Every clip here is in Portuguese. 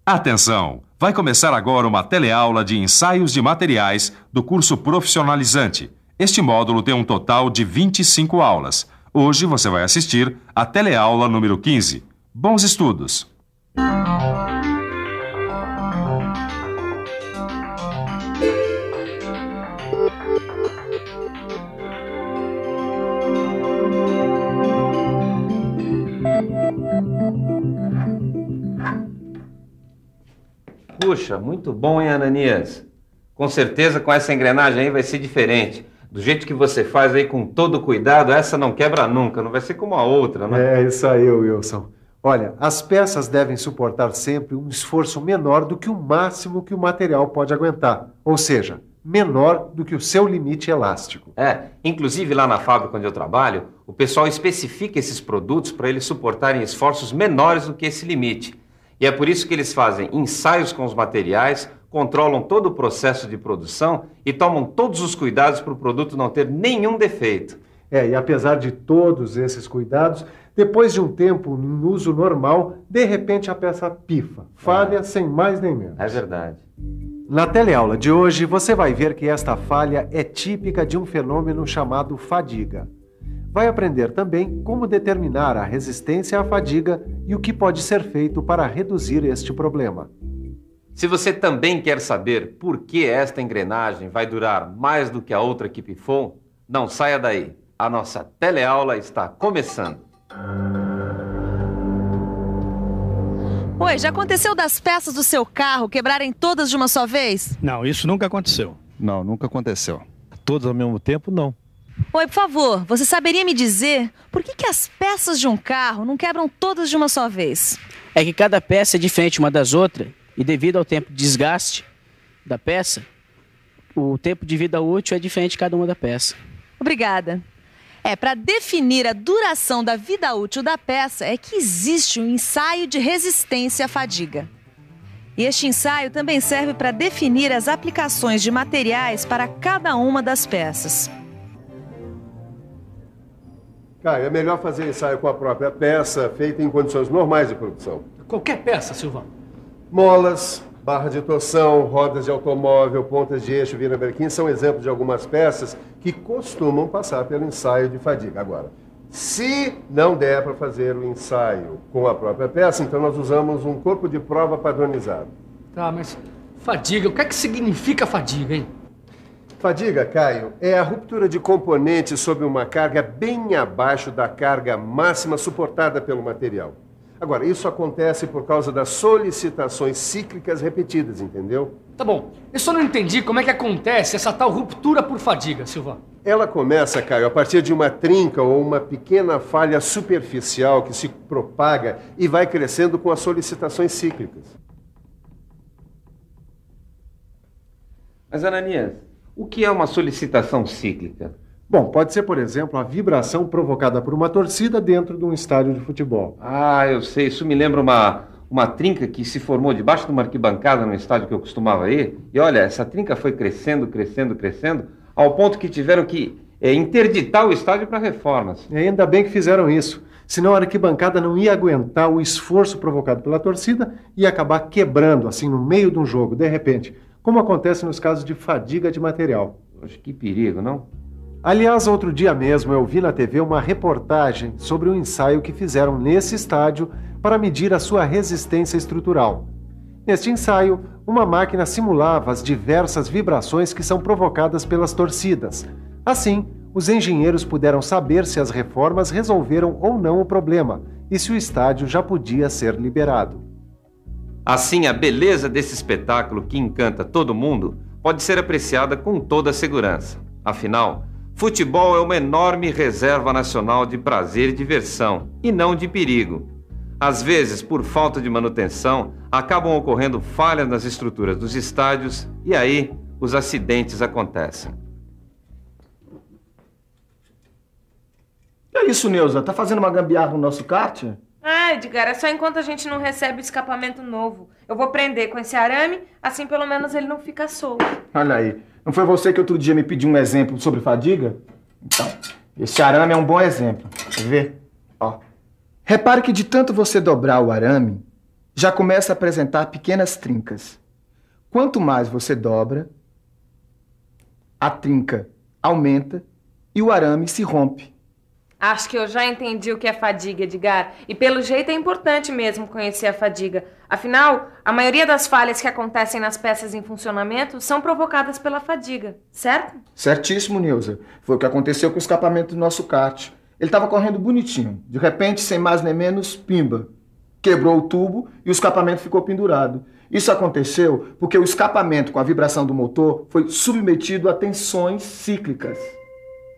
Atenção! Vai começar agora uma teleaula de ensaios de materiais do curso profissionalizante. Este módulo tem um total de 25 aulas. Hoje você vai assistir a teleaula número 15. Bons estudos! Puxa, muito bom, hein, Ananias? Com certeza com essa engrenagem aí vai ser diferente. Do jeito que você faz aí com todo cuidado, essa não quebra nunca, não vai ser como a outra, né? É isso aí, Wilson. Olha, as peças devem suportar sempre um esforço menor do que o máximo que o material pode aguentar. Ou seja, menor do que o seu limite elástico. Inclusive lá na fábrica onde eu trabalho, o pessoal especifica esses produtos para eles suportarem esforços menores do que esse limite. E é por isso que eles fazem ensaios com os materiais, controlam todo o processo de produção e tomam todos os cuidados para o produto não ter nenhum defeito. E apesar de todos esses cuidados, depois de um tempo em uso normal, de repente a peça pifa, falha sem mais nem menos. É verdade. Na teleaula de hoje, você vai ver que esta falha é típica de um fenômeno chamado fadiga. Vai aprender também como determinar a resistência à fadiga e o que pode ser feito para reduzir este problema. Se você também quer saber por que esta engrenagem vai durar mais do que a outra que pifou, não saia daí. A nossa teleaula está começando. Oi, já aconteceu das peças do seu carro quebrarem todas de uma só vez? Não, isso nunca aconteceu. Não, nunca aconteceu. Todas ao mesmo tempo, não. Oi, por favor, você saberia me dizer por que as peças de um carro não quebram todas de uma só vez? É que cada peça é diferente uma das outras e devido ao tempo de desgaste da peça, o tempo de vida útil é diferente de cada uma da peça. Obrigada. Para definir a duração da vida útil da peça é que existe um ensaio de resistência à fadiga. E este ensaio também serve para definir as aplicações de materiais para cada uma das peças. Caio, é melhor fazer ensaio com a própria peça, feita em condições normais de produção. Qualquer peça, Silvano. Molas, barra de torção, rodas de automóvel, pontas de eixo, vira-brequim são exemplos de algumas peças que costumam passar pelo ensaio de fadiga. Agora, se não der para fazer o ensaio com a própria peça, então nós usamos um corpo de prova padronizado. Tá, mas fadiga, o que é que significa fadiga, hein? Fadiga, Caio, é a ruptura de componentes sob uma carga bem abaixo da carga máxima suportada pelo material. Agora, isso acontece por causa das solicitações cíclicas repetidas, entendeu? Tá bom, eu só não entendi como é que acontece essa tal ruptura por fadiga, Silvano. Ela começa, Caio, a partir de uma trinca ou uma pequena falha superficial que se propaga e vai crescendo com as solicitações cíclicas. Mas, Ananias, o que é uma solicitação cíclica? Bom, pode ser, por exemplo, a vibração provocada por uma torcida dentro de um estádio de futebol. Eu sei. Isso me lembra uma trinca que se formou debaixo de uma arquibancada no estádio que eu costumava ir. E olha, essa trinca foi crescendo, crescendo, crescendo, ao ponto que tiveram que interditar o estádio para reformas. E ainda bem que fizeram isso. Senão a arquibancada não ia aguentar o esforço provocado pela torcida e ia acabar quebrando, assim, no meio de um jogo, de repente. Como acontece nos casos de fadiga de material. Poxa, que perigo, não? Aliás, outro dia mesmo eu vi na TV uma reportagem sobre um ensaio que fizeram nesse estádio para medir a sua resistência estrutural. Neste ensaio, uma máquina simulava as diversas vibrações que são provocadas pelas torcidas. Assim, os engenheiros puderam saber se as reformas resolveram ou não o problema e se o estádio já podia ser liberado. Assim, a beleza desse espetáculo que encanta todo mundo pode ser apreciada com toda a segurança. Afinal, futebol é uma enorme reserva nacional de prazer e diversão, e não de perigo. Às vezes, por falta de manutenção, acabam ocorrendo falhas nas estruturas dos estádios e aí os acidentes acontecem. Que é isso, Neuza? Tá fazendo uma gambiarra no nosso kart? Edgar, é só enquanto a gente não recebe o escapamento novo. Eu vou prender com esse arame, assim pelo menos ele não fica solto. Olha aí, não foi você que outro dia me pediu um exemplo sobre fadiga? Então, esse arame é um bom exemplo. Quer ver? Ó. Repare que de tanto você dobrar o arame, já começa a apresentar pequenas trincas. Quanto mais você dobra, a trinca aumenta e o arame se rompe. Acho que eu já entendi o que é fadiga, Edgar. E pelo jeito é importante mesmo conhecer a fadiga. Afinal, a maioria das falhas que acontecem nas peças em funcionamento são provocadas pela fadiga, certo? Certíssimo, Neuza. Foi o que aconteceu com o escapamento do nosso kart. Ele estava correndo bonitinho. De repente, sem mais nem menos, pimba. Quebrou o tubo e o escapamento ficou pendurado. Isso aconteceu porque o escapamento com a vibração do motor foi submetido a tensões cíclicas.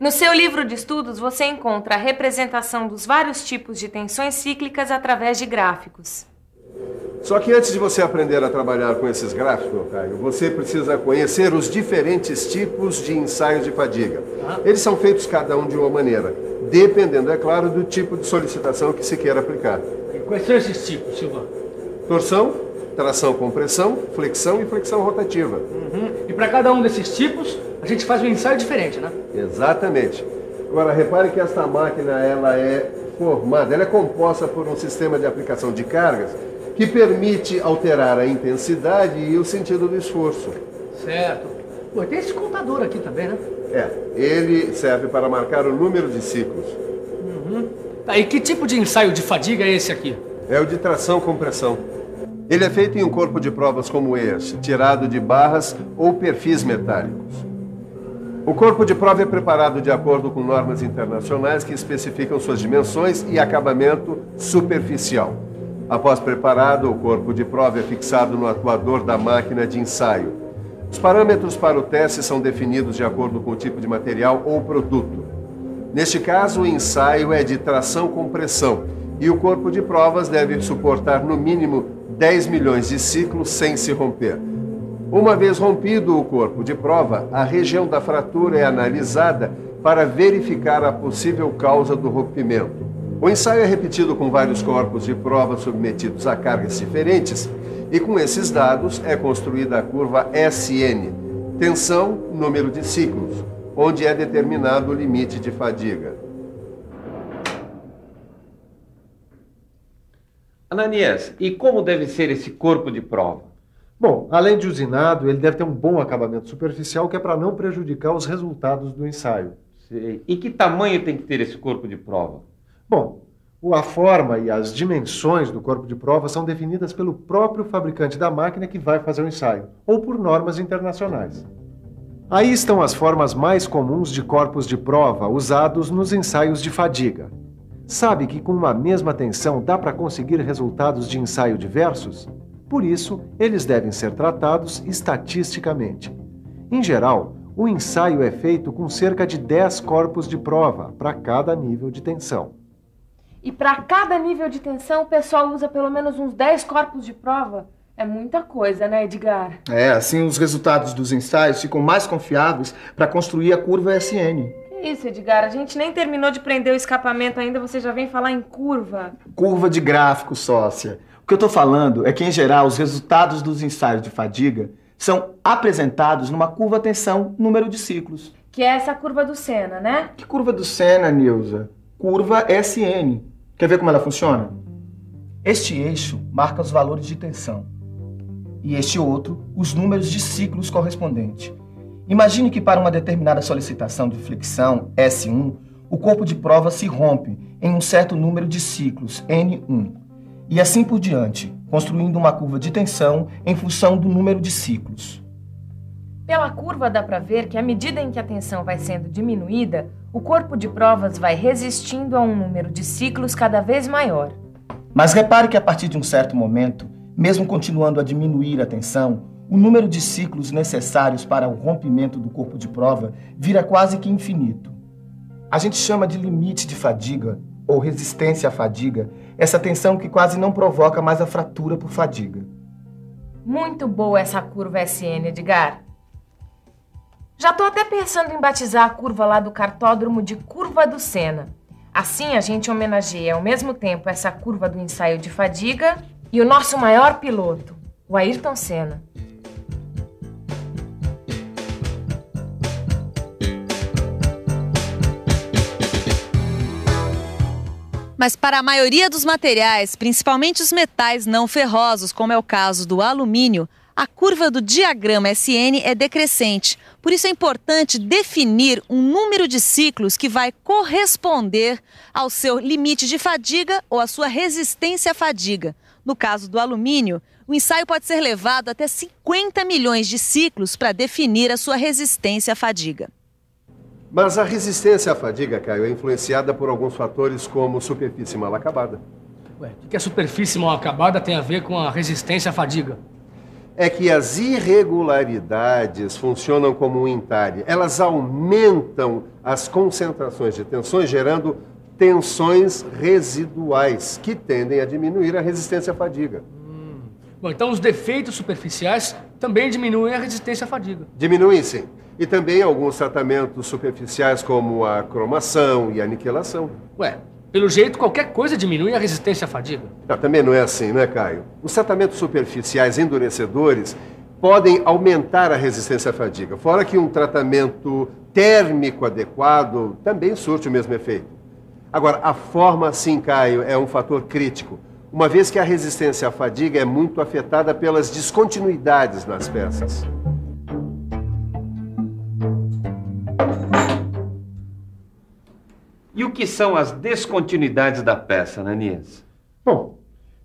No seu livro de estudos, você encontra a representação dos vários tipos de tensões cíclicas através de gráficos. Só que antes de você aprender a trabalhar com esses gráficos, meu Caio, você precisa conhecer os diferentes tipos de ensaios de fadiga. Eles são feitos cada um de uma maneira, dependendo, é claro, do tipo de solicitação que se queira aplicar. E quais são esses tipos, Silva? Torção, tração com pressão, flexão e flexão rotativa. E para cada um desses tipos, a gente faz um ensaio diferente, né? Exatamente. Agora, repare que essa máquina, ela é formada, ela é composta por um sistema de aplicação de cargas que permite alterar a intensidade e o sentido do esforço. Certo. Pô, tem esse contador aqui também, né? Ele serve para marcar o número de ciclos. Tá, e que tipo de ensaio de fadiga é esse aqui? É o de tração com pressão. Ele é feito em um corpo de provas como este, tirado de barras ou perfis metálicos. O corpo de prova é preparado de acordo com normas internacionais que especificam suas dimensões e acabamento superficial. Após preparado, o corpo de prova é fixado no atuador da máquina de ensaio. Os parâmetros para o teste são definidos de acordo com o tipo de material ou produto. Neste caso, o ensaio é de tração com pressão e o corpo de provas deve suportar no mínimo 10 milhões de ciclos sem se romper. Uma vez rompido o corpo de prova, a região da fratura é analisada para verificar a possível causa do rompimento. O ensaio é repetido com vários corpos de prova submetidos a cargas diferentes e com esses dados é construída a curva SN, tensão, número de ciclos, onde é determinado o limite de fadiga. Ananias, e como deve ser esse corpo de prova? Bom, além de usinado, ele deve ter um bom acabamento superficial que é para não prejudicar os resultados do ensaio. Sei. E que tamanho tem que ter esse corpo de prova? Bom, a forma e as dimensões do corpo de prova são definidas pelo próprio fabricante da máquina que vai fazer o ensaio, ou por normas internacionais. Aí estão as formas mais comuns de corpos de prova usados nos ensaios de fadiga. Sabe que com uma mesma tensão dá para conseguir resultados de ensaio diversos? Por isso, eles devem ser tratados estatisticamente. Em geral, o ensaio é feito com cerca de 10 corpos de prova para cada nível de tensão. E para cada nível de tensão, o pessoal usa pelo menos uns 10 corpos de prova? É muita coisa, né, Edgar? Assim os resultados dos ensaios ficam mais confiáveis para construir a curva SN. Que isso, Edgar? A gente nem terminou de prender o escapamento ainda, você já vem falar em curva. Curva de gráfico, sócia. O que eu estou falando é que, em geral, os resultados dos ensaios de fadiga são apresentados numa curva tensão número de ciclos. Que é essa curva do Senna, né? Que curva do Senna, Neuza? Curva SN. Quer ver como ela funciona? Este eixo marca os valores de tensão e este outro, os números de ciclos correspondentes. Imagine que para uma determinada solicitação de flexão, S1, o corpo de prova se rompe em um certo número de ciclos, N1. E assim por diante, construindo uma curva de tensão em função do número de ciclos. Pela curva dá para ver que à medida em que a tensão vai sendo diminuída, o corpo de provas vai resistindo a um número de ciclos cada vez maior. Mas repare que a partir de um certo momento, mesmo continuando a diminuir a tensão, o número de ciclos necessários para o rompimento do corpo de prova vira quase que infinito. A gente chama de limite de fadiga, ou resistência à fadiga, essa tensão que quase não provoca mais a fratura por fadiga. Muito boa essa curva SN, Edgar. Já tô até pensando em batizar a curva lá do cartódromo de curva do Senna. Assim a gente homenageia ao mesmo tempo essa curva do ensaio de fadiga e o nosso maior piloto, o Ayrton Senna. Mas para a maioria dos materiais, principalmente os metais não ferrosos, como é o caso do alumínio, a curva do diagrama SN é decrescente. Por isso é importante definir um número de ciclos que vai corresponder ao seu limite de fadiga ou à sua resistência à fadiga. No caso do alumínio, o ensaio pode ser levado até 50 milhões de ciclos para definir a sua resistência à fadiga. Mas a resistência à fadiga, Caio, é influenciada por alguns fatores como superfície mal acabada. Ué, o que a superfície mal acabada tem a ver com a resistência à fadiga? É que as irregularidades funcionam como um entalhe. Elas aumentam as concentrações de tensões, gerando tensões residuais, que tendem a diminuir a resistência à fadiga. Bom, então os defeitos superficiais também diminuem a resistência à fadiga. Diminuem, sim. E também alguns tratamentos superficiais, como a cromação e a aniquilação. Ué, pelo jeito, qualquer coisa diminui a resistência à fadiga. Não, também não é assim, né, Caio? Os tratamentos superficiais endurecedores podem aumentar a resistência à fadiga, fora que um tratamento térmico adequado também surte o mesmo efeito. Agora, a forma, sim, Caio, é um fator crítico, uma vez que a resistência à fadiga é muito afetada pelas descontinuidades nas peças. E o que são as descontinuidades da peça, Ananias? Bom,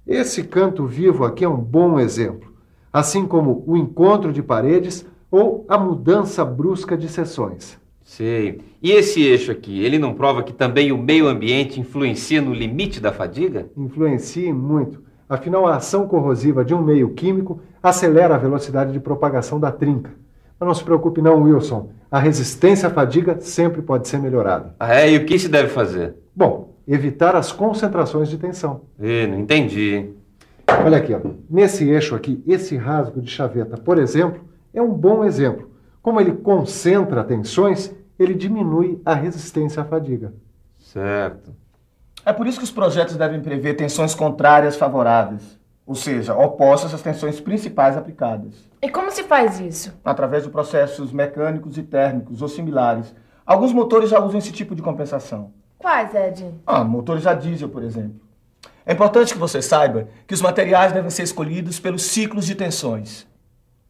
esse canto vivo aqui é um bom exemplo, assim como o encontro de paredes ou a mudança brusca de seções. Sei. E esse eixo aqui, ele não prova que também o meio ambiente influencia no limite da fadiga? Influencia muito. Afinal, a ação corrosiva de um meio químico acelera a velocidade de propagação da trinca. Mas não se preocupe não, Wilson. A resistência à fadiga sempre pode ser melhorada. Ah, é? E o que se deve fazer? Bom, evitar as concentrações de tensão. Não entendi. Olha aqui, ó. Nesse eixo aqui, esse rasgo de chaveta, por exemplo, é um bom exemplo. Como ele concentra tensões, ele diminui a resistência à fadiga. Certo. É por isso que os projetos devem prever tensões contrárias favoráveis, ou seja, opostas às tensões principais aplicadas. E como se faz isso? Através de processos mecânicos e térmicos ou similares. Alguns motores já usam esse tipo de compensação. Quais, Ed? Motores a diesel, por exemplo. É importante que você saiba que os materiais devem ser escolhidos pelos ciclos de tensões.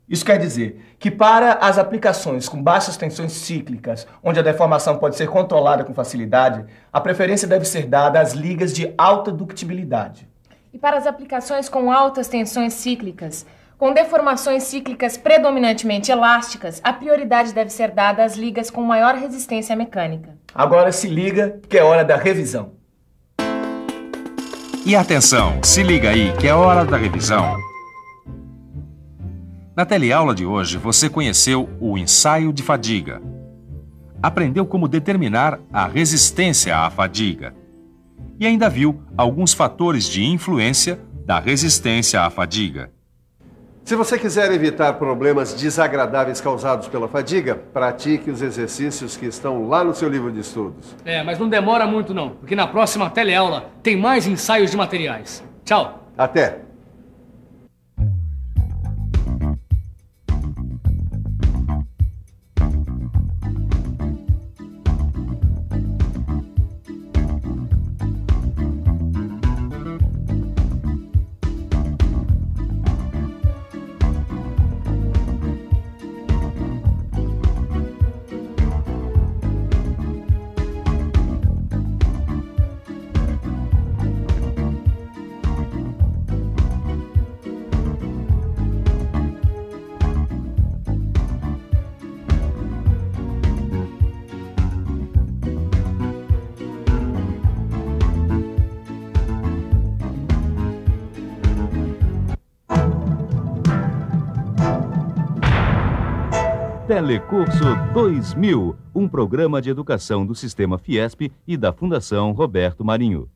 Isso quer dizer que para as aplicações com baixas tensões cíclicas, onde a deformação pode ser controlada com facilidade, a preferência deve ser dada às ligas de alta ductibilidade. E para as aplicações com altas tensões cíclicas, com deformações cíclicas predominantemente elásticas, a prioridade deve ser dada às ligas com maior resistência mecânica. Agora se liga que é hora da revisão. E atenção, se liga aí que é hora da revisão. Na teleaula de hoje, você conheceu o ensaio de fadiga. Aprendeu como determinar a resistência à fadiga. E ainda viu alguns fatores de influência da resistência à fadiga. Se você quiser evitar problemas desagradáveis causados pela fadiga, pratique os exercícios que estão lá no seu livro de estudos. Mas não demora muito não, porque na próxima teleaula tem mais ensaios de materiais. Tchau. Até! Telecurso 2000, um programa de educação do Sistema Fiesp e da Fundação Roberto Marinho.